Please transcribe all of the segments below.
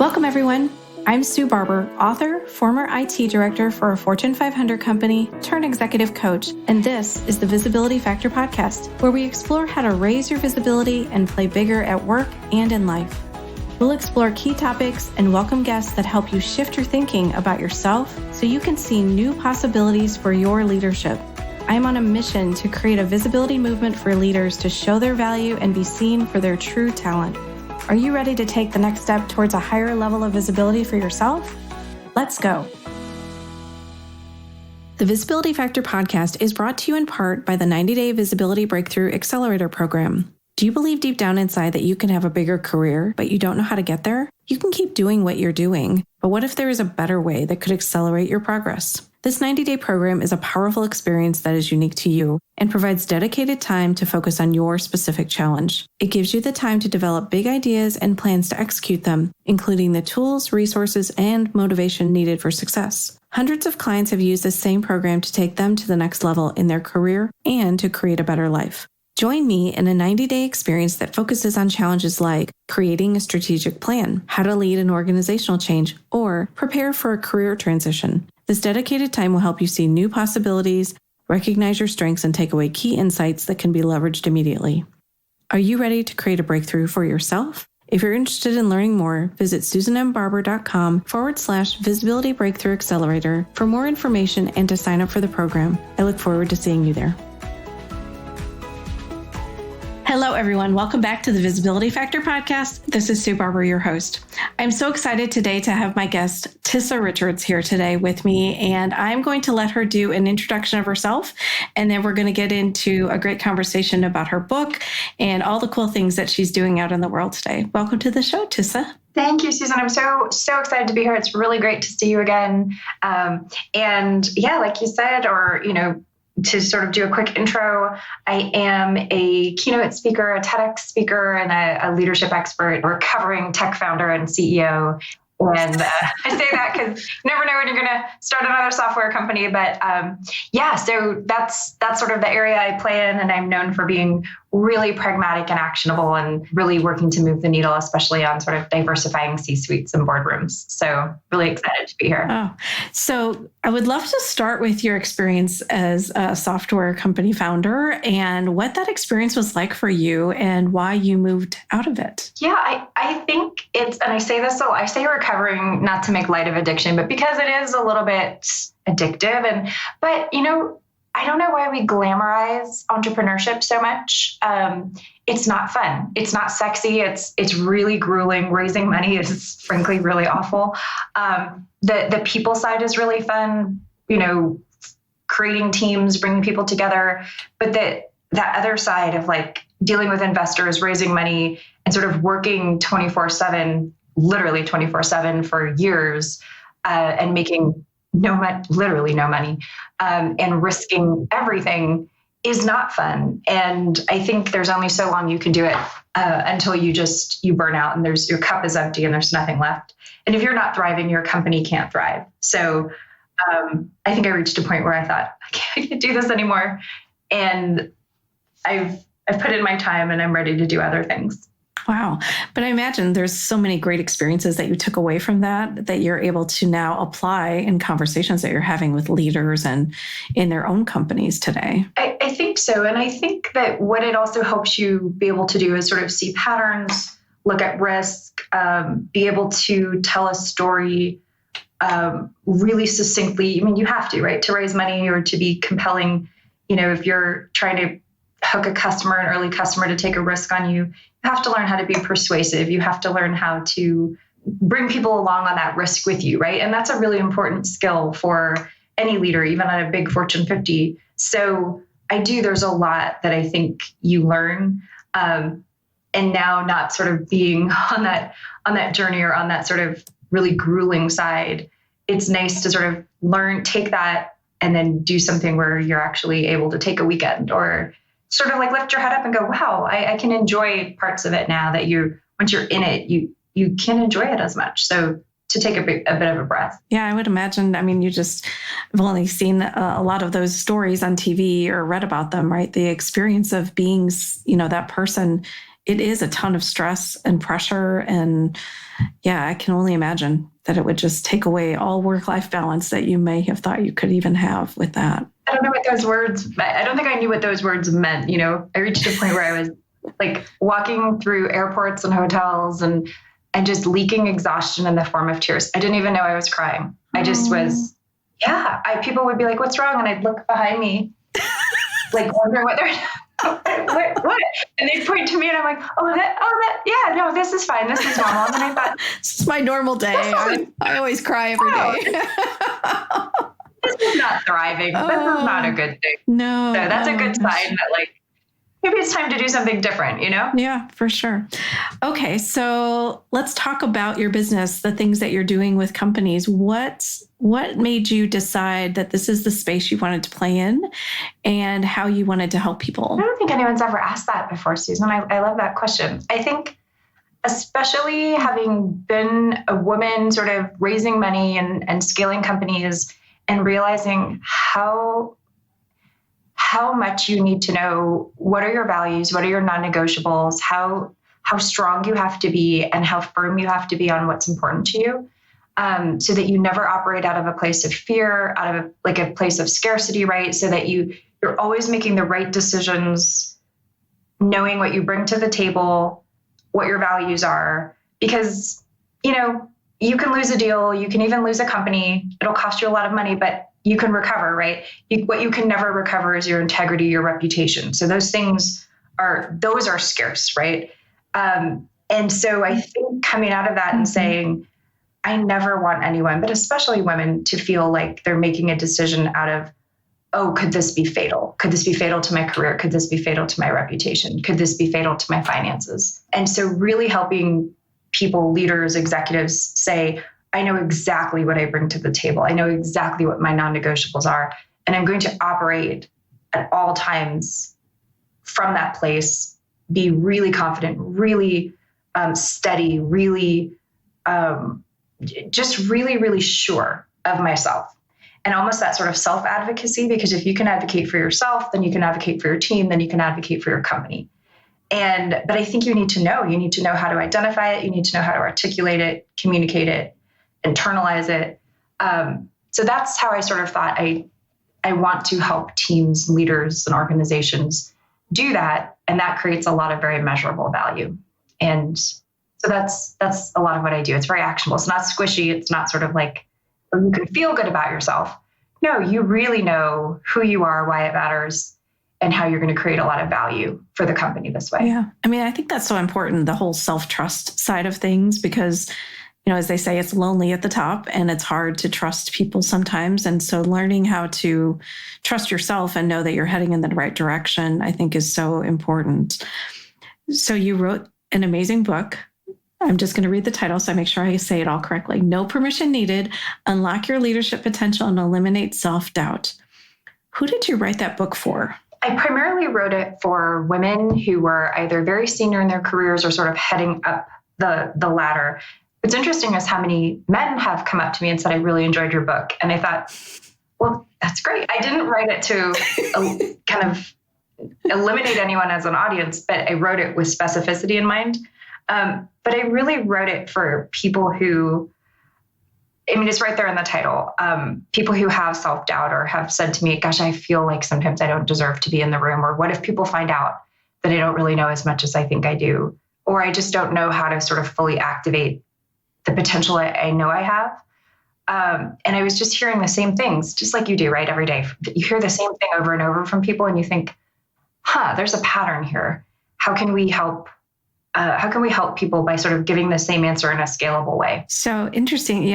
Welcome, everyone. I'm Sue Barber, author, former IT director for a Fortune 500 company, turned executive coach, and this is the Visibility Factor podcast, where we explore how to raise your visibility and play bigger at work and in life. We'll explore key topics and welcome guests that help you shift your thinking about yourself so you can see new possibilities for your leadership. I'm on a mission to create a visibility movement for leaders to show their value and be seen for their true talent. Are you ready to take the next step towards a higher level of visibility for yourself? Let's go. The Visibility Factor podcast is brought to you in part by the 90-Day Visibility Breakthrough Accelerator Program. Do you believe deep down inside that you can have a bigger career, but you don't know how to get there? You can keep doing what you're doing, but what if there is a better way that could accelerate your progress? This 90-day program is a powerful experience that is unique to you and provides dedicated time to focus on your specific challenge. It gives you the time to develop big ideas and plans to execute them, including the tools, resources, and motivation needed for success. Hundreds of clients have used this same program to take them to the next level in their career and to create a better life. Join me in a 90-day experience that focuses on challenges like creating a strategic plan, how to lead an organizational change, or prepare for a career transition. This dedicated time will help you see new possibilities, recognize your strengths, and take away key insights that can be leveraged immediately. Are you ready to create a breakthrough for yourself? If you're interested in learning more, visit susanmbarber.com/visibility breakthrough accelerator for more information and to sign up for the program. I look forward to seeing you there. Hello, everyone. Welcome back to the Visibility Factor podcast. This is Sue Barber, your host. I'm so excited today to have my guest, Tissa Richards, here today with me, and I'm going to let her do an introduction of herself, and then we're going to get into a great conversation about her book and all the cool things that she's doing out in the world today. Welcome to the show, Tissa. Thank you, Susan. I'm so excited to be here. It's really great to see you again. And yeah, like you said, to sort of do a quick intro, I am a keynote speaker, a TEDx speaker, and a leadership expert, recovering tech founder and CEO. And I say that because you never know when you're going to start another software company. But so that's sort of the area I play in. And I'm known for being really pragmatic and actionable and really working to move the needle, especially on sort of diversifying C-suites and boardrooms. So really excited to be here. Oh, so I would love to start with your experience as a software company founder and what that experience was like for you and why you moved out of it. Yeah, I think and I say this, so I say recovering, not to make light of addiction, but because it is a little bit addictive. But I don't know why we glamorize entrepreneurship so much. It's not fun. It's not sexy. It's really grueling. Raising money is frankly really awful. The people side is really fun, creating teams, bringing people together. But that other side of like dealing with investors, raising money, and sort of working 24/7, literally 24/7 for years, and making literally no money, and risking everything is not fun. And I think there's only so long you can do it until you burn out and your cup is empty and there's nothing left. And if you're not thriving, your company can't thrive. So I think I reached a point where I thought, I can't do this anymore. And I've put in my time and I'm ready to do other things. Wow. But I imagine there's so many great experiences that you took away from that you're able to now apply in conversations that you're having with leaders and in their own companies today. I think so. And I think that what it also helps you be able to do is sort of see patterns, look at risk, be able to tell a story really succinctly. I mean, you have to, right? To raise money or to be compelling, if you're trying to hook a customer, an early customer, to take a risk on you, you have to learn how to be persuasive. You have to learn how to bring people along on that risk with you, right? And that's a really important skill for any leader, even at a big Fortune 50. So there's a lot that I think you learn. And now not sort of being on that journey or on that sort of really grueling side, it's nice to sort of learn, take that and then do something where you're actually able to take a weekend or sort of like lift your head up and go, wow, I can enjoy parts of it now that once you're in it, you can't enjoy it as much. So to take a bit of a breath. Yeah, I would imagine. I mean, I've only seen a lot of those stories on TV or read about them, right? The experience of being, that person it is a ton of stress and pressure. And yeah, I can only imagine that it would just take away all work-life balance that you may have thought you could even have with that. I don't know what those words, I don't think I knew what those words meant. I reached a point where I was like walking through airports and hotels and just leaking exhaustion in the form of tears. I didn't even know I was crying. I just was, people would be like, what's wrong? And I'd look behind me, like wondering what they're what? And they'd point to me and I'm like, no, this is fine. This is normal. And then I thought, this is my normal day. I always cry every day. This is not thriving. This is not a good thing. No. So that's a good sign that like, maybe it's time to do something different, Yeah, for sure. Okay. So let's talk about your business, the things that you're doing with companies. What made you decide that this is the space you wanted to play in and how you wanted to help people? I don't think anyone's ever asked that before, Susan. I love that question. I think especially having been a woman sort of raising money and scaling companies and realizing how much you need to know what are your values, what are your non-negotiables, how strong you have to be and how firm you have to be on what's important to you, so that you never operate out of a place of fear, out of a place of scarcity, right? So that you're always making the right decisions, knowing what you bring to the table, what your values are, because, you can lose a deal, you can even lose a company, it'll cost you a lot of money, but you can recover, right? What you can never recover is your integrity, your reputation. So those things are scarce, right? And so I think coming out of that and saying, I never want anyone, but especially women, to feel like they're making a decision out of, oh, could this be fatal? Could this be fatal to my career? Could this be fatal to my reputation? Could this be fatal to my finances? And so really helping people, leaders, executives say, I know exactly what I bring to the table. I know exactly what my non-negotiables are. And I'm going to operate at all times from that place, be really confident, really steady, really, just really, really sure of myself. And almost that sort of self-advocacy, because if you can advocate for yourself, then you can advocate for your team, then you can advocate for your company. But I think you need to know how to identify it. You need to know how to articulate it, communicate it, internalize it. So that's how I sort of thought I want to help teams, leaders, and organizations do that. And that creates a lot of very measurable value. And so that's a lot of what I do. It's very actionable. It's not squishy. It's not sort of like, oh, you can feel good about yourself. No, you really know who you are, why it matters, and how you're going to create a lot of value for the company this way. Yeah. I mean, I think that's so important, the whole self-trust side of things, because, as they say, it's lonely at the top and it's hard to trust people sometimes. And so learning how to trust yourself and know that you're heading in the right direction, I think is so important. So you wrote an amazing book. I'm just going to read the title so I make sure I say it all correctly. No Permission Needed, Unlock Your Leadership Potential and Eliminate Self-Doubt. Who did you write that book for? I primarily wrote it for women who were either very senior in their careers or sort of heading up the ladder. What's interesting is how many men have come up to me and said, I really enjoyed your book. And I thought, well, that's great. I didn't write it to kind of eliminate anyone as an audience, but I wrote it with specificity in mind. But I really wrote it for people who, it's right there in the title. People who have self-doubt or have said to me, gosh, I feel like sometimes I don't deserve to be in the room. Or what if people find out that I don't really know as much as I think I do? Or I just don't know how to sort of fully activate the potential I know I have. And I was just hearing the same things, just like you do, right? Every day. You hear the same thing over and over from people and you think, there's a pattern here. How can we help people by sort of giving the same answer in a scalable way? So interesting.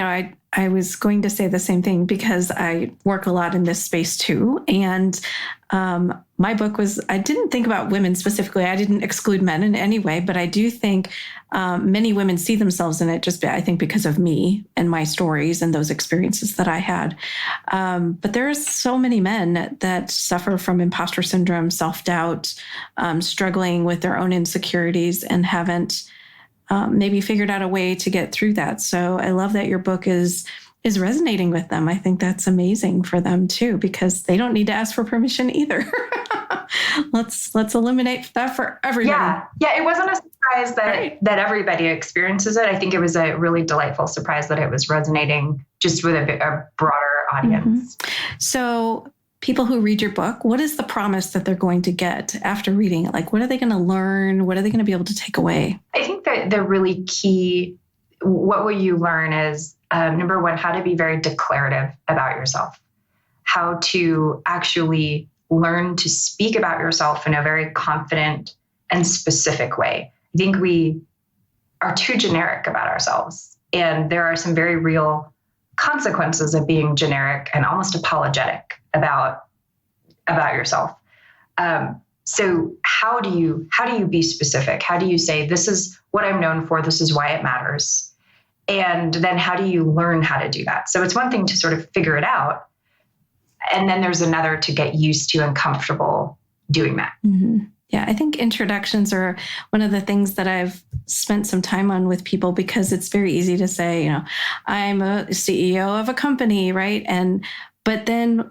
I was going to say the same thing because I work a lot in this space too. And my book I didn't think about women specifically. I didn't exclude men in any way, but I do think many women see themselves in it just, I think, because of me and my stories and those experiences that I had. But there's so many men that suffer from imposter syndrome, self-doubt, struggling with their own insecurities and haven't maybe figured out a way to get through that. So I love that your book is resonating with them. I think that's amazing for them too, because they don't need to ask for permission either. Let's eliminate that for everybody. Yeah. It wasn't a surprise that everybody experiences it. I think it was a really delightful surprise that it was resonating just with a broader audience. So people who read your book, what is the promise that they're going to get after reading it? Like, what are they going to learn? What are they going to be able to take away? I think that the really key, what will you learn is, number one, how to be very declarative about yourself, how to actually learn to speak about yourself in a very confident and specific way. I think we are too generic about ourselves, and there are some very real consequences of being generic and almost apologetic about yourself. So how do you be specific? How do you say, this is what I'm known for, this is why it matters? And then how do you learn how to do that? So it's one thing to sort of figure it out, and then there's another to get used to and comfortable doing that. Yeah, I think introductions are one of the things that I've spent some time on with people, because it's very easy to say, I'm a CEO of a company, right? But then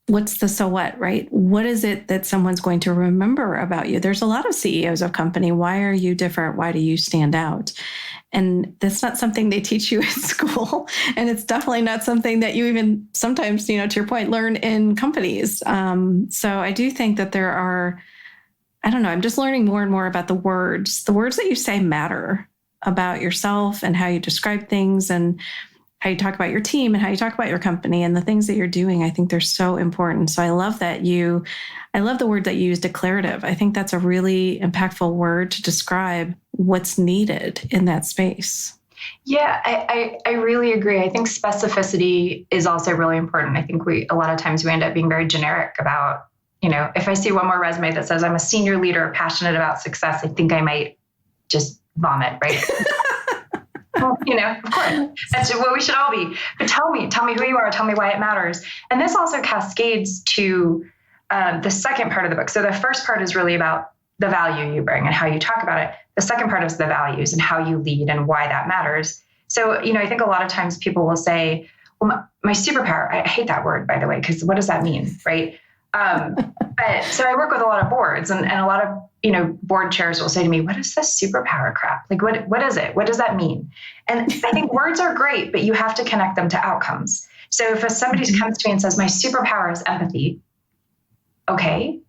what's the so what, right? What is it that someone's going to remember about you? There's a lot of CEOs of company. Why are you different? Why do you stand out? And that's not something they teach you in school. And it's definitely not something that you even sometimes, to your point, learn in companies. So I do think that there are, I'm just learning more and more about the words. The words that you say matter about yourself and how you describe things and how you talk about your team and how you talk about your company and the things that you're doing. I think they're so important. So I love the word that you use, declarative. I think that's a really impactful word to describe what's needed in that space. Yeah, I really agree. I think specificity is also really important. I think a lot of times we end up being very generic about, if I see one more resume that says I'm a senior leader, passionate about success, I think I might just vomit, right? Well, of course, that's what we should all be. But tell me who you are. Tell me why it matters. And this also cascades to the second part of the book. So the first part is really about the value you bring and how you talk about it. The second part is the values and how you lead and why that matters. So, I think a lot of times people will say, well, my superpower, I hate that word, by the way, because what does that mean, right? But so I work with a lot of boards and a lot of, board chairs will say to me, what is this superpower crap? Like, what is it? What does that mean? And I think words are great, but you have to connect them to outcomes. So if somebody comes to me and says, my superpower is empathy, okay,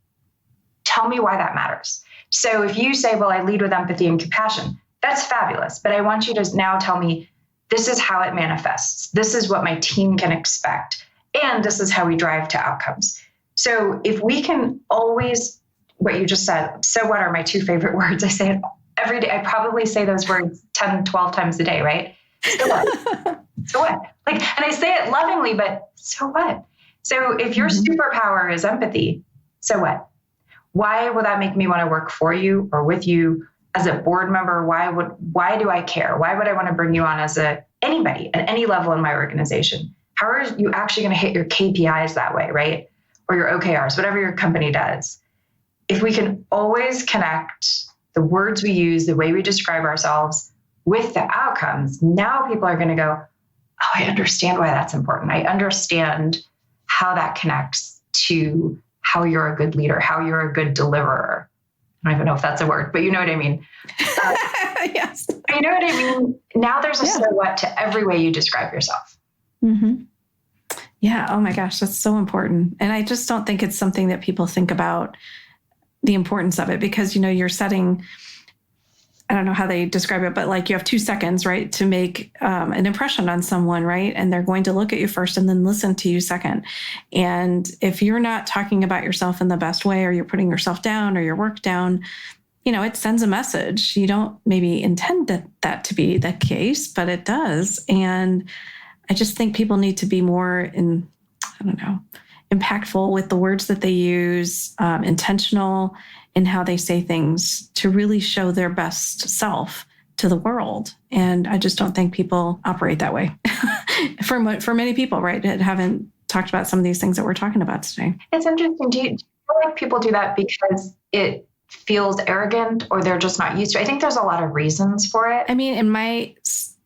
tell me why that matters. So if you say, well, I lead with empathy and compassion, that's fabulous. But I want you to now tell me, this is how it manifests. This is what my team can expect. And this is how we drive to outcomes. So if we can always, what you just said, so what are my two favorite words? I say it every day. I probably say those words 10, 12 times a day, right? So what? So what? And I say it lovingly, but so what? So if your superpower is empathy, so what? Why will that make me want to work for you or with you as a board member? Why do I care? Why would I want to bring you on as anybody at any level in my organization? How are you actually going to hit your KPIs that way, right? Or your OKRs, whatever your company does. If we can always connect the words we use, the way we describe ourselves with the outcomes, now people are going to go, oh, I understand why that's important. I understand how that connects to how you're a good leader, how you're a good deliverer. I don't even know if that's a word, but you know what I mean. Yes. You know what I mean? Now there's a so what to every way you describe yourself. Mm-hmm. Yeah. Oh my gosh, that's so important. And I just don't think it's something that people think about the importance of it because, you're setting, I don't know how they describe it, but you have 2 seconds, right, to make an impression on someone, right? And they're going to look at you first and then listen to you second. And if you're not talking about yourself in the best way, or you're putting yourself down or your work down, it sends a message. You don't maybe intend that to be the case, but it does. And I just think people need to be more impactful with the words that they use, intentional in how they say things to really show their best self to the world. And I just don't think people operate that way for many people, right? That haven't talked about some of these things that we're talking about today. It's interesting. Do you feel like people do that because it feels arrogant or they're just not used to it? I think there's a lot of reasons for it. I mean, in my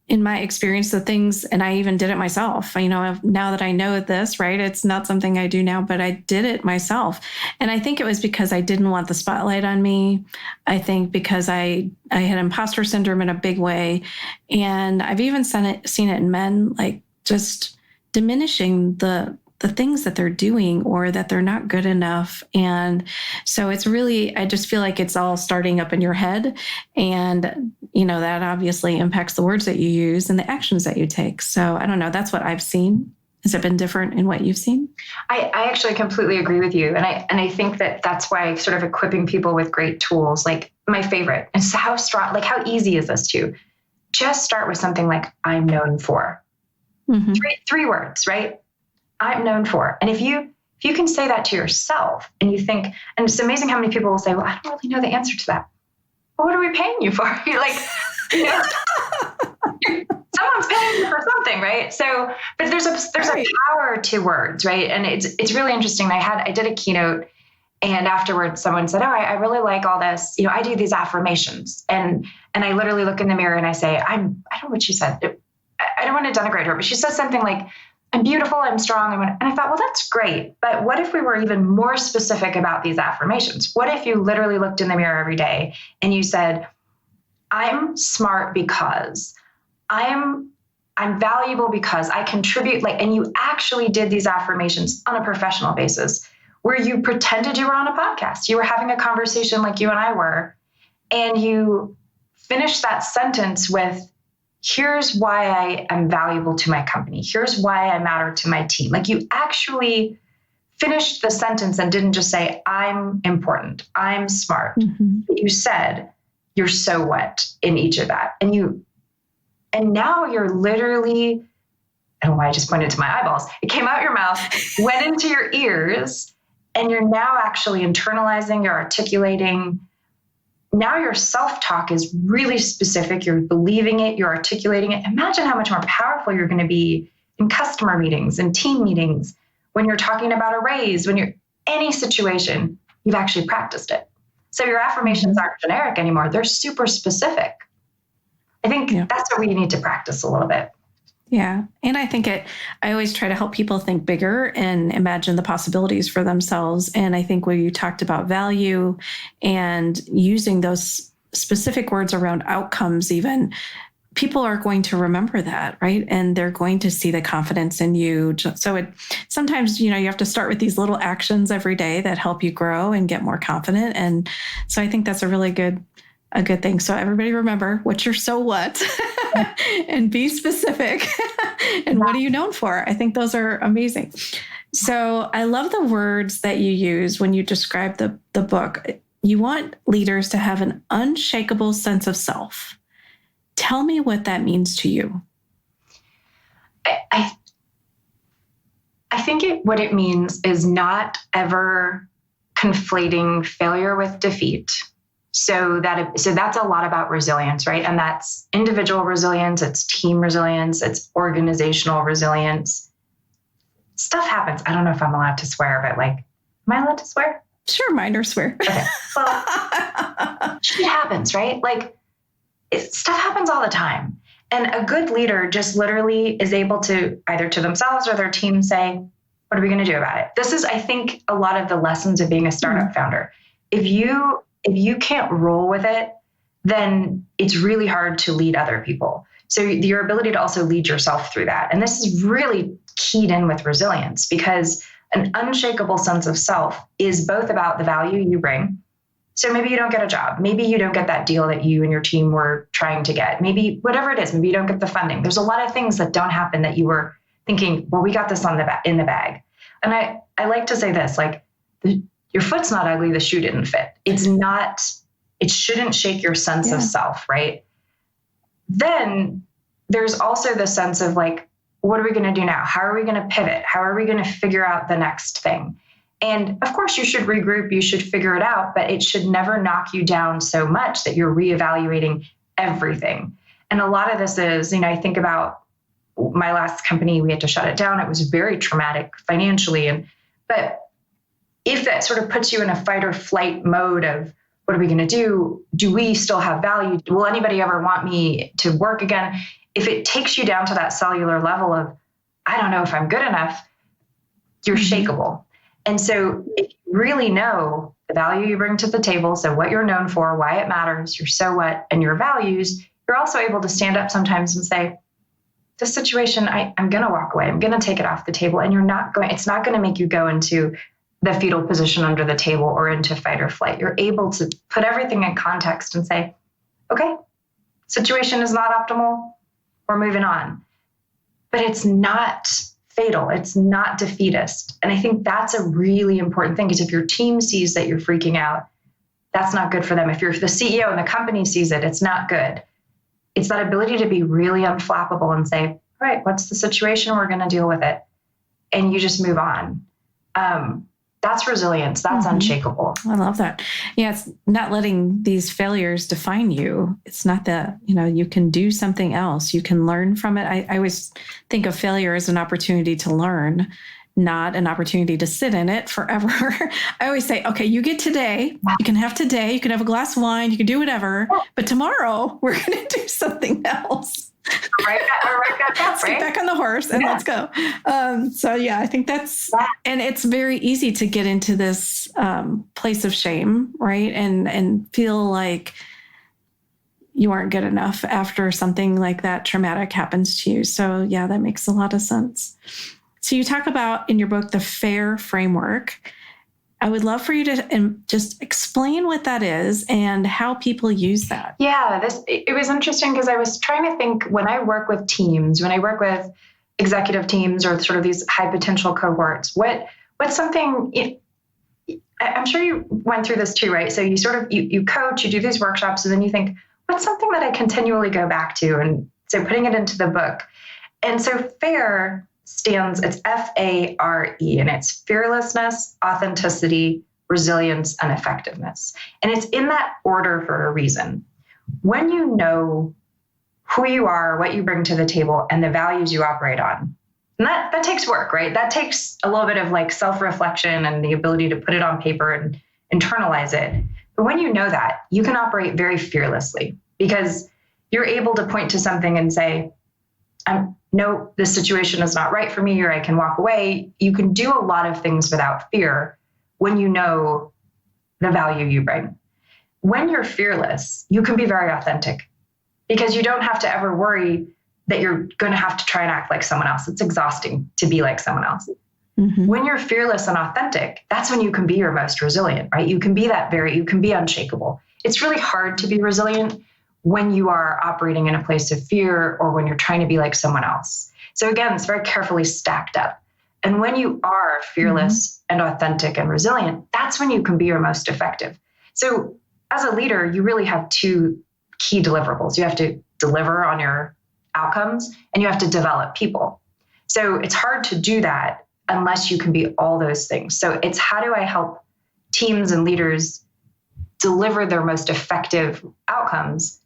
in my experience, the things, and I even did it myself, now that I know this, right? It's not something I do now, but I did it myself. And I think it was because I didn't want the spotlight on me. I think because I had imposter syndrome in a big way. And I've even seen it in men, like just diminishing the things that they're doing or that they're not good enough. And so it's really, I just feel like it's all starting up in your head. And, that obviously impacts the words that you use and the actions that you take. So I don't know. That's what I've seen. Has it been different in what you've seen? I actually completely agree with you. And I think that's why sort of equipping people with great tools, like my favorite, and so how strong, like how easy is this to just start with something like I'm known for. Mm-hmm. Three words, right? I'm known for. And if you can say that to yourself and you think, and it's amazing how many people will say, well, I don't really know the answer to that. Well, what are we paying you for? You're like, someone's paying you for something, right? So, but there's a power to words, right? And it's really interesting. I did a keynote, and afterwards someone said, oh, I really like all this. I do these affirmations, and I literally look in the mirror and I say, I don't know what she said. I don't want to denigrate her, but she says something like, I'm beautiful, I'm strong. And I thought, well, that's great. But what if we were even more specific about these affirmations? What if you literally looked in the mirror every day and you said, I'm smart because I'm valuable because I contribute, and you actually did these affirmations on a professional basis where you pretended you were on a podcast. You were having a conversation like you and I were, and you finished that sentence with, here's why I am valuable to my company. Here's why I matter to my team. Like you actually finished the sentence and didn't just say, I'm important, I'm smart. Mm-hmm. You said, you're so what in each of that. And now you're literally, I don't know why I just pointed to my eyeballs. It came out your mouth, went into your ears, and you're now actually internalizing, you're articulating. Now your self-talk is really specific. You're believing it, you're articulating it. Imagine how much more powerful you're going to be in customer meetings and team meetings, when you're talking about a raise, when you're any situation, you've actually practiced it. So your affirmations aren't generic anymore. They're super specific. I think that's what we need to practice a little bit. Yeah. And I think I always try to help people think bigger and imagine the possibilities for themselves. And I think when you talked about value and using those specific words around outcomes, even, people are going to remember that, right? And they're going to see the confidence in you. So sometimes, you have to start with these little actions every day that help you grow and get more confident. And so I think that's a really good thing. So everybody remember what you're so what and be specific. And what are you known for? I think those are amazing. So I love the words that you use when you describe the book. You want leaders to have an unshakable sense of self. Tell me what that means to you. I think what it means is not ever conflating failure with defeat. So that's a lot about resilience, right? And that's individual resilience, it's team resilience, it's organizational resilience. Stuff happens. I don't know if I'm allowed to swear, but am I allowed to swear? Sure, minor swear. Okay. Well, shit happens, right? Stuff happens all the time. And a good leader just literally is able to, either to themselves or their team, say, what are we going to do about it? This is, I think, a lot of the lessons of being a startup founder. If you can't roll with it, then it's really hard to lead other people. So your ability to also lead yourself through that. And this is really keyed in with resilience, because an unshakable sense of self is both about the value you bring. So maybe you don't get a job. Maybe you don't get that deal that you and your team were trying to get. Maybe whatever it is, maybe you don't get the funding. There's a lot of things that don't happen that you were thinking, well, we got this in the bag. And I like to say this, your foot's not ugly, the shoe didn't fit. It shouldn't shake your sense of self, right? Then there's also the sense of what are we going to do now? How are we going to pivot? How are we going to figure out the next thing? And of course you should regroup, you should figure it out, but it should never knock you down so much that you're reevaluating everything. And a lot of this is, I think about my last company, we had to shut it down. It was very traumatic financially. But if that sort of puts you in a fight or flight mode of what are we going to do? Do we still have value? Will anybody ever want me to work again? if it takes you down to that cellular level of, I don't know if I'm good enough, you're shakeable. And so if you really know the value you bring to the table, so what you're known for, why it matters, your so what, and your values, you're also able to stand up sometimes and say, this situation, I'm going to walk away. I'm going to take it off the table. And it's not going to make you go into the fetal position under the table or into fight or flight. You're able to put everything in context and say, okay, situation is not optimal. We're moving on. But it's not fatal. It's not defeatist. And I think that's a really important thing, because if your team sees that you're freaking out, that's not good for them. If you're the CEO and the company sees it, it's not good. It's that ability to be really unflappable and say, all right, what's the situation? We're going to deal with it. And you just move on. That's resilience. That's unshakable. I love that. Yeah, it's not letting these failures define you. It's not that, you can do something else. You can learn from it. I always think of failure as an opportunity to learn, not an opportunity to sit in it forever. I always say, okay, you get today. You can have today. You can have a glass of wine. You can do whatever. But tomorrow, we're going to do something else. Let's get back on the horse and let's go. I think that's, and it's very easy to get into this place of shame, right? And feel like you aren't good enough after something like that traumatic happens to you. So yeah, that makes a lot of sense. So you talk about in your book, the FAIR framework. I would love for you to just explain what that is and how people use that. Yeah, it was interesting because I was trying to think, when I work with teams, when I work with executive teams or sort of these high potential cohorts, what's something, I'm sure you went through this too, right? So you sort of, you coach, you do these workshops, and then you think, what's something that I continually go back to? And so putting it into the book. And so FAIR it's FARE, and it's fearlessness, authenticity, resilience, and effectiveness. And it's in that order for a reason. When you know who you are, what you bring to the table, and the values you operate on, and that takes work, right? That takes a little bit of like self-reflection and the ability to put it on paper and internalize it. But when you know that, you can operate very fearlessly, because you're able to point to something and say, no, this situation is not right for me, or I can walk away. You can do a lot of things without fear when you know the value you bring. When you're fearless, you can be very authentic, because you don't have to ever worry that you're going to have to try and act like someone else. It's exhausting to be like someone else. When you're fearless and authentic, that's when you can be your most resilient, right? You can be you can be unshakable. It's really hard to be resilient when you are operating in a place of fear or when you're trying to be like someone else. So again, it's very carefully stacked up. And when you are fearless and authentic and resilient, that's when you can be your most effective. So as a leader, you really have two key deliverables. You have to deliver on your outcomes, and you have to develop people. So it's hard to do that unless you can be all those things. So it's, how do I help teams and leaders deliver their most effective outcomes?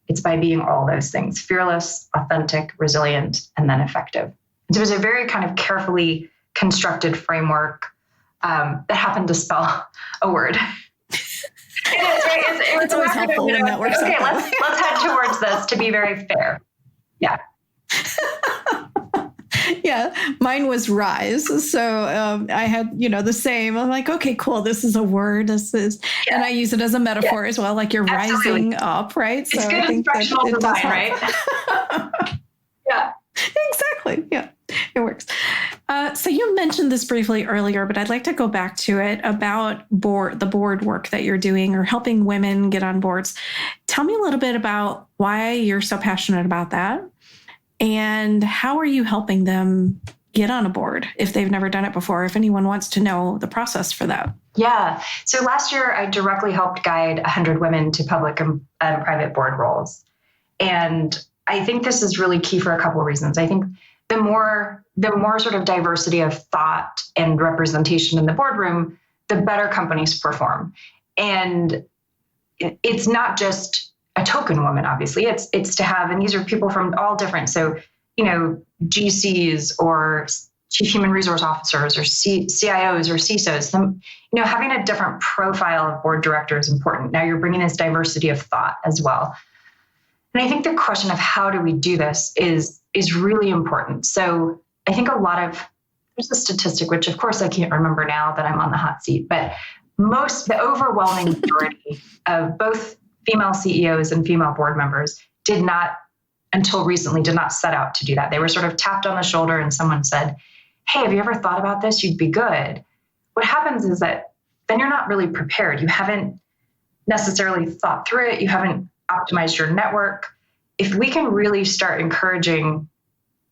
It's by being all those things: fearless, authentic, resilient, and then effective. So it was a very kind of carefully constructed framework that happened to spell a word. It's always helpful when that works. Okay, let's head towards this to be very fair. Yeah. Yeah, mine was rise. So I had, the same. I'm like, okay, cool. This is a word. And I use it as a metaphor as well. Like you're rising up, right? It's so good instructional design, right? Yeah, exactly. Yeah, it works. So you mentioned this briefly earlier, but I'd like to go back to it about the board work that you're doing, or helping women get on boards. Tell me a little bit about why you're so passionate about that. And how are you helping them get on a board if they've never done it before, if anyone wants to know the process for that? Yeah. So last year, I directly helped guide 100 women to public and private board roles. And I think this is really key for a couple of reasons. I think the more sort of diversity of thought and representation in the boardroom, the better companies perform. And it's not just a token woman, obviously. It's to have, and these are people from all different, so, GCs or chief human resource officers or CIOs or CISOs, having a different profile of board director is important. Now you're bringing this diversity of thought as well. And I think the question of how do we do this is really important. So I think there's a statistic, which of course I can't remember now that I'm on the hot seat, but the overwhelming majority of both female CEOs and female board members until recently did not set out to do that. They were sort of tapped on the shoulder and someone said, hey, have you ever thought about this? You'd be good. What happens is that then you're not really prepared. You haven't necessarily thought through it. You haven't optimized your network. If we can really start encouraging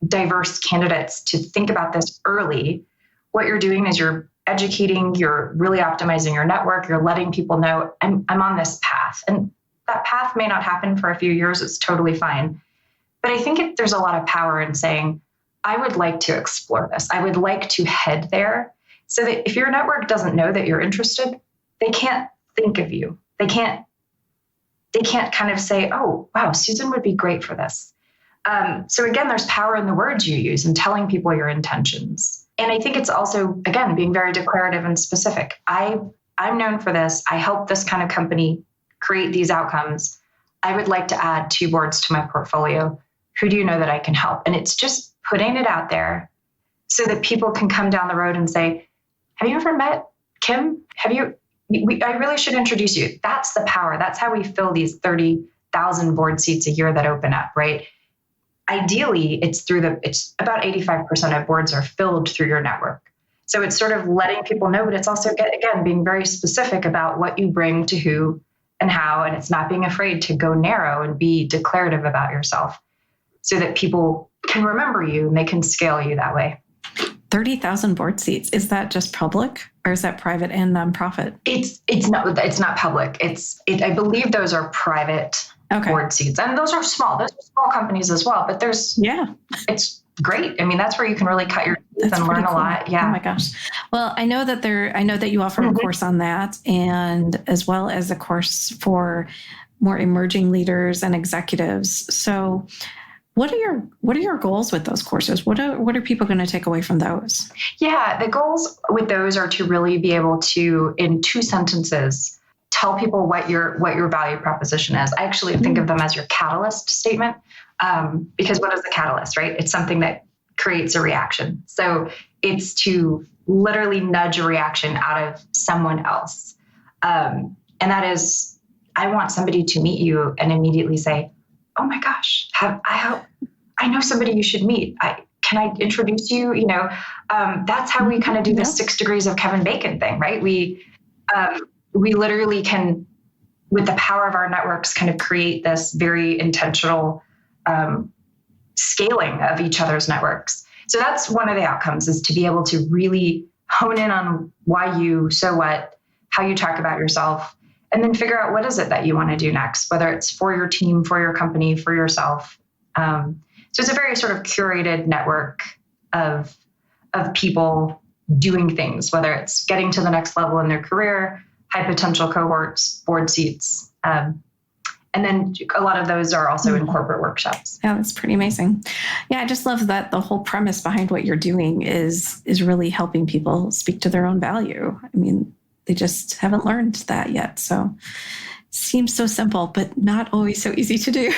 diverse candidates to think about this early, what you're doing is you're educating, you're really optimizing your network, you're letting people know I'm on this path. And that path may not happen for a few years. It's totally fine. But I think there's a lot of power in saying, I would like to explore this. I would like to head there, so that if your network doesn't know that you're interested, they can't think of you. They can't kind of say, oh, wow, Susan would be great for this. So again, there's power in the words you use and telling people your intentions. And I think it's also, again, being very declarative and specific. I'm known for this. I help this kind of company create these outcomes. I would like to add 2 boards to my portfolio. Who do you know that I can help? And it's just putting it out there so that people can come down the road and say, have you ever met Kim? I really should introduce you. That's the power. That's how we fill these 30,000 board seats a year that open up, right? Ideally, it's about 85% of boards are filled through your network. So it's sort of letting people know, but it's also, again, being very specific about what you bring to who and how, and it's not being afraid to go narrow and be declarative about yourself so that people can remember you and they can scale you that way. 30,000 board seats. Is that just public or is that private and nonprofit? It's not public. I believe those are private board seats. And those are small. Those are small companies as well. But it's great. I mean, that's where you can really cut your teeth and learn a lot. Yeah. Oh my gosh. Well, I know that you offer a course on that, and as well as a course for more emerging leaders and executives. So what are your goals with those courses? What are people going to take away from those? Yeah, the goals with those are to really be able to, in 2 sentences, tell people what your value proposition is. I actually think of them as your catalyst statement, because what is a catalyst, right? It's something that creates a reaction. So it's to literally nudge a reaction out of someone else. And that is, I want somebody to meet you and immediately say, oh my gosh, I know somebody you should meet. Can I introduce you? That's how we kind of do the 6 degrees of Kevin Bacon thing, right? We literally can, with the power of our networks, kind of create this very intentional scaling of each other's networks. So that's one of the outcomes, is to be able to really hone in on why you, so what, how you talk about yourself, and then figure out what is it that you want to do next, whether it's for your team, for your company, for yourself. So it's a very sort of curated network of people doing things, whether it's getting to the next level in their career, high potential cohorts, board seats. And then a lot of those are also in corporate workshops. Yeah, that's pretty amazing. Yeah, I just love that the whole premise behind what you're doing is really helping people speak to their own value. I mean, they just haven't learned that yet. So it seems so simple, but not always so easy to do.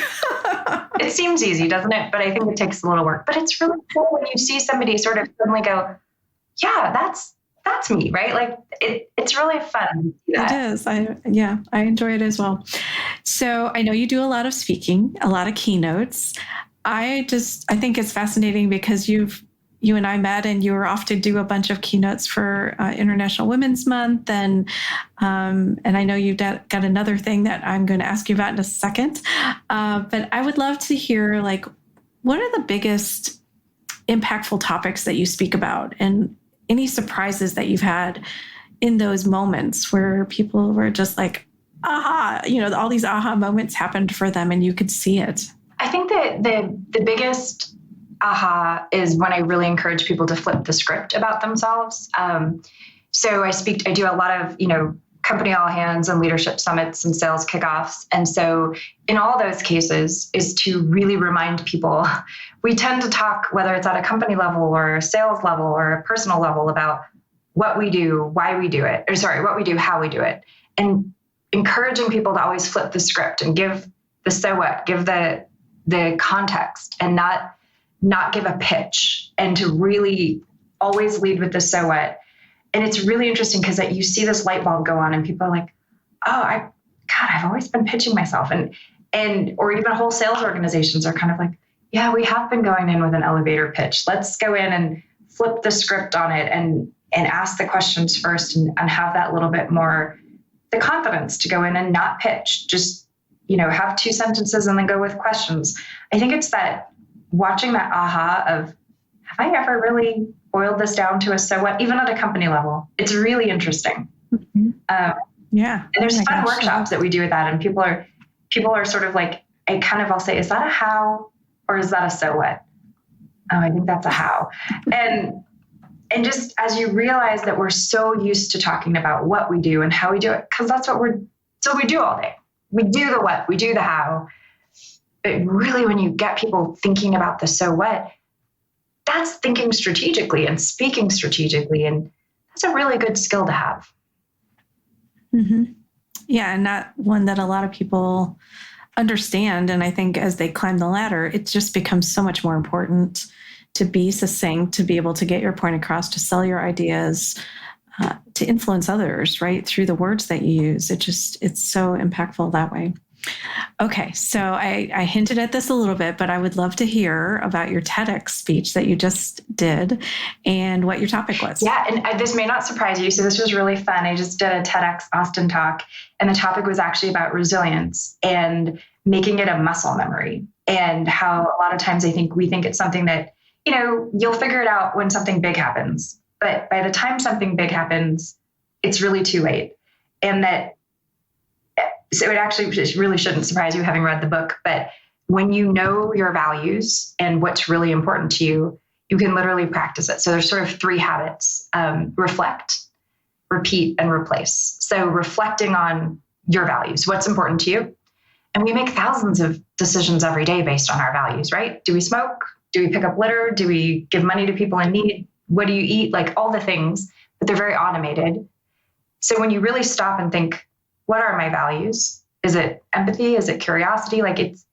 It seems easy, doesn't it? But I think it takes a little work. But it's really cool when you see somebody sort of suddenly go, yeah, that's me, right? Like it's really fun. It is. I enjoy it as well. So I know you do a lot of speaking, a lot of keynotes. I think it's fascinating because you and I met and you were off to do a bunch of keynotes for International Women's Month. And I know you've got another thing that I'm going to ask you about in a second. But I would love to hear, like, what are the biggest impactful topics that you speak about, and any surprises that you've had in those moments where people were just like, aha, all these aha moments happened for them and you could see it? I think that the biggest aha is when I really encourage people to flip the script about themselves. So I do a lot of, company all hands and leadership summits and sales kickoffs. And so in all those cases is to really remind people, we tend to talk, whether it's at a company level or a sales level or a personal level, about what we do, why we do it, what we do, how we do it. And encouraging people to always flip the script and give the so what, give the context, and not give a pitch, and to really always lead with the so what. And it's really interesting because you see this light bulb go on and people are like, oh, I've always been pitching myself. And or even whole sales organizations are kind of like, yeah, we have been going in with an elevator pitch. Let's go in and flip the script on it and ask the questions first and have that little bit more, the confidence to go in and not pitch, just, have 2 sentences and then go with questions. I think it's that watching that aha of, have I ever really boiled this down to a so what, even at a company level? It's really interesting. Mm-hmm. And there's fun workshops that we do with that. And people are sort of like, I'll say, is that a how or is that a so what? Oh, I think that's a how. And just as you realize that we're so used to talking about what we do and how we do it, because that's what we do all day. We do the what, we do the how. But really, when you get people thinking about the so what, that's thinking strategically and speaking strategically. And that's a really good skill to have. Mm-hmm. Yeah, and not one that a lot of people understand. And I think as they climb the ladder, it just becomes so much more important to be succinct, to be able to get your point across, to sell your ideas, to influence others, right, through the words that you use. It's so impactful that way. Okay, so I hinted at this a little bit, but I would love to hear about your TEDx speech that you just did and what your topic was. Yeah, and this may not surprise you. So this was really fun. I just did a TEDx Austin talk, and the topic was actually about resilience and making it a muscle memory, and how a lot of times we think it's something that, you'll figure it out when something big happens. But by the time something big happens, it's really too late. And so it actually really shouldn't surprise you having read the book, but when you know your values and what's really important to you, you can literally practice it. So there's sort of 3 habits: reflect, repeat, and replace. So reflecting on your values, what's important to you. And we make thousands of decisions every day based on our values, right? Do we smoke? Do we pick up litter? Do we give money to people in need? What do you eat? Like all the things, but they're very automated. So when you really stop and think, what are my values? Is it empathy? Is it curiosity? Like, it's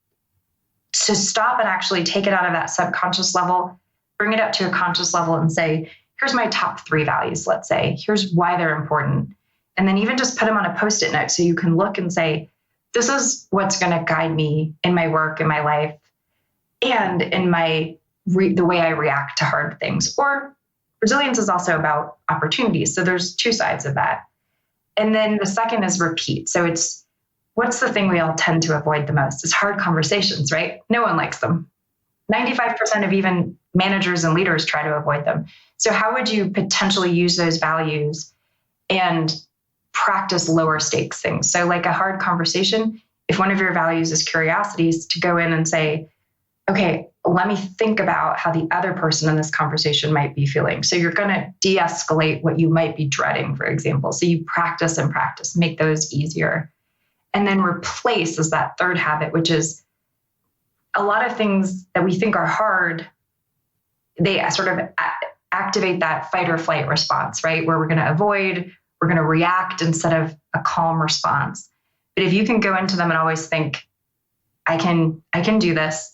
to stop and actually take it out of that subconscious level, bring it up to a conscious level and say, here's my top 3 values, let's say. Here's why they're important. And then even just put them on a Post-it note so you can look and say, this is what's going to guide me in my work, in my life, and in the way I react to hard things. Or resilience is also about opportunities. So there's 2 sides of that. And then the second is repeat. So it's, what's the thing we all tend to avoid the most? It's hard conversations, right? No one likes them. 95% of even managers and leaders try to avoid them. So how would you potentially use those values and practice lower stakes things? So like a hard conversation, if one of your values is curiosity, is to go in and say, okay, let me think about how the other person in this conversation might be feeling. So you're going to de-escalate what you might be dreading, for example. So you practice and practice, make those easier. And then replace is that third habit, which is a lot of things that we think are hard, they sort of activate that fight or flight response, right? Where we're going to avoid, we're going to react instead of a calm response. But if you can go into them and always think, I can do this.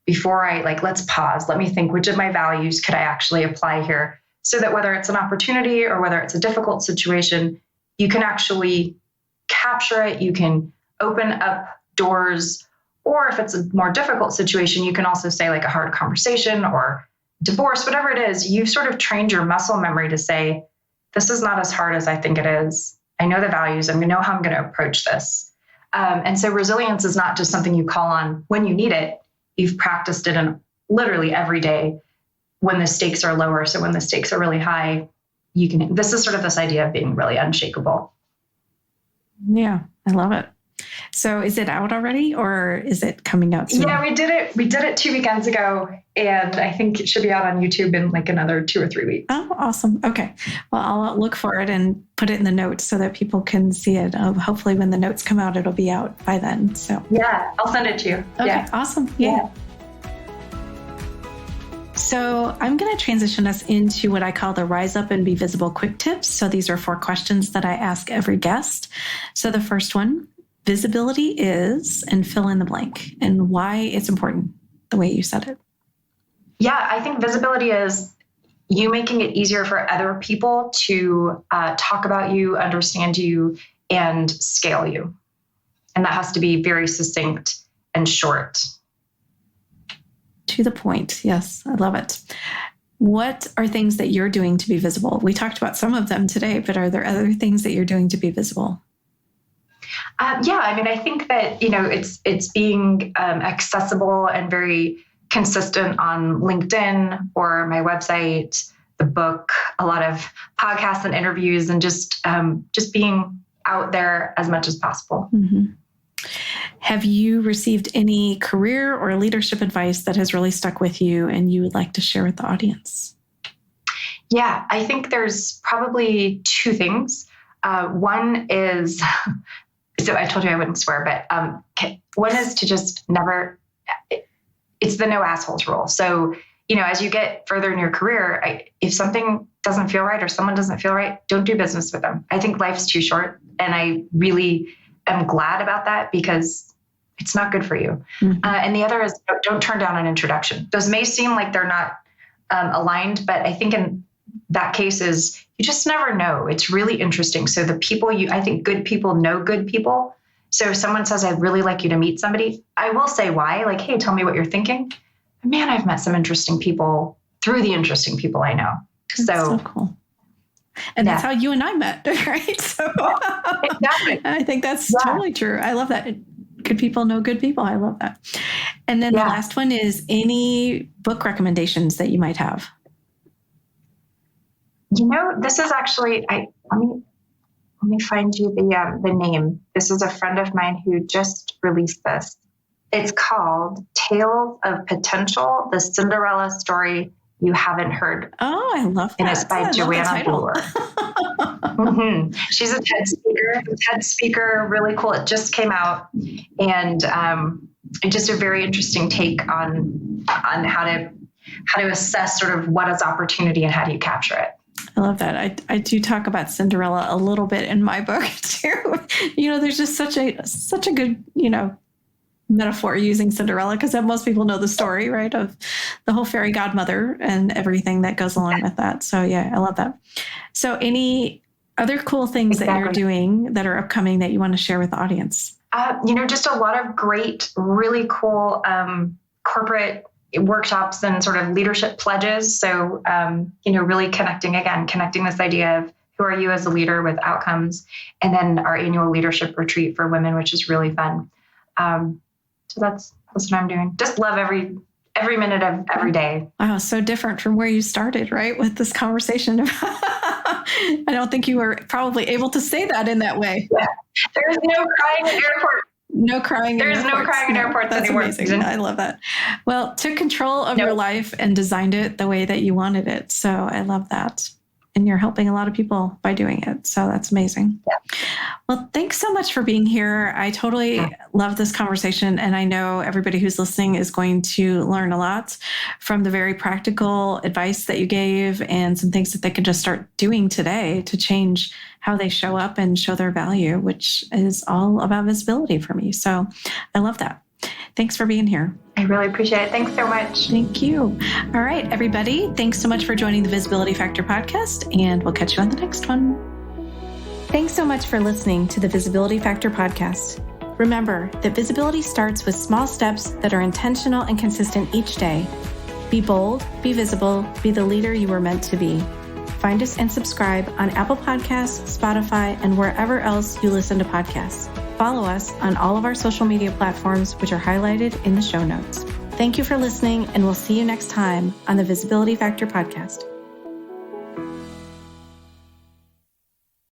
Before let's pause. Let me think, which of my values could I actually apply here? So that whether it's an opportunity or whether it's a difficult situation, you can actually capture it. You can open up doors. Or if it's a more difficult situation, you can also say like a hard conversation or divorce, whatever it is, you've sort of trained your muscle memory to say, this is not as hard as I think it is. I know the values. I know how I'm going to approach this. And so resilience is not just something you call on when you need it. You've practiced it in literally every day when the stakes are lower. So when the stakes are really high, this is sort of this idea of being really unshakable. Yeah, I love it. So is it out already or is it coming out soon? Yeah, we did it 2 weekends ago, and I think it should be out on YouTube in like another 2 or 3 weeks. Oh, awesome. Okay. Well, I'll look for it and put it in the notes so that people can see it. Hopefully when the notes come out, it'll be out by then. So yeah, I'll send it to you. Okay, yeah. Awesome. Yeah. So I'm going to transition us into what I call the Rise Up and Be Visible quick tips. So these are 4 questions that I ask every guest. So the first one, visibility is, and fill in the blank, and why it's important the way you said it. Yeah, I think visibility is you making it easier for other people to talk about you, understand you, and scale you. And that has to be very succinct and short. To the point. Yes, I love it. What are things that you're doing to be visible? We talked about some of them today, but are there other things that you're doing to be visible? Yeah, I mean, I think that, it's being accessible and very consistent on LinkedIn or my website, the book, a lot of podcasts and interviews, and just being out there as much as possible. Mm-hmm. Have you received any career or leadership advice that has really stuck with you and you would like to share with the audience? Yeah, I think there's probably two things. One is, so I told you I wouldn't swear, but one is to just never, it's the no assholes rule. So, as you get further in your career, if something doesn't feel right or someone doesn't feel right, don't do business with them. I think life's too short. And I really am glad about that because it's not good for you. Mm-hmm. And the other is don't turn down an introduction. Those may seem like they're not aligned, but I think in that case is you just never know. It's really interesting. So I think good people know good people. So if someone says, I'd really like you to meet somebody, I will say why, like, hey, tell me what you're thinking. Man, I've met some interesting people through the interesting people I know. That's so cool. And that's how you and I met, right? So exactly. I think that's totally true. I love that. Good people know good people. I love that. And then the last one is any book recommendations that you might have. This is actually, let me find you the name. This is a friend of mine who just released this. It's called Tales of Potential, the Cinderella Story You Haven't Heard. Oh, I love that. And it's by Joanna Brewer. Mm-hmm. She's a TED speaker, really cool. It just came out, and just a very interesting take on how to assess sort of what is opportunity and how do you capture it. I love that. I do talk about Cinderella a little bit in my book too. There's just such a good, metaphor using Cinderella because most people know the story, right, of the whole fairy godmother and everything that goes along with that. So yeah, I love that. So any other cool things that you're doing that are upcoming that you want to share with the audience? Just a lot of great, really cool corporate workshops and sort of leadership pledges. So, really connecting this idea of who are you as a leader with outcomes, and then our annual leadership retreat for women, which is really fun. So that's what I'm doing. Just love every minute of every day. Wow, so different from where you started, right? With this conversation. I don't think you were probably able to say that in that way. Yeah. There's no crying in airports. No crying. There's no crying in airports anymore. That's amazing. I love that. Well, took control of your life and designed it the way that you wanted it. So I love that. And you're helping a lot of people by doing it. So that's amazing. Yeah. Well, thanks so much for being here. I totally love this conversation. And I know everybody who's listening is going to learn a lot from the very practical advice that you gave and some things that they can just start doing today to change how they show up and show their value, which is all about visibility for me. So I love that. Thanks for being here. I really appreciate it. Thanks so much. Thank you. All right, everybody. Thanks so much for joining the Visibility Factor podcast, and we'll catch you on the next one. Thanks so much for listening to the Visibility Factor podcast. Remember that visibility starts with small steps that are intentional and consistent each day. Be bold, be visible, be the leader you were meant to be. Find us and subscribe on Apple Podcasts, Spotify, and wherever else you listen to podcasts. Follow us on all of our social media platforms, which are highlighted in the show notes. Thank you for listening, and we'll see you next time on the Visibility Factor podcast.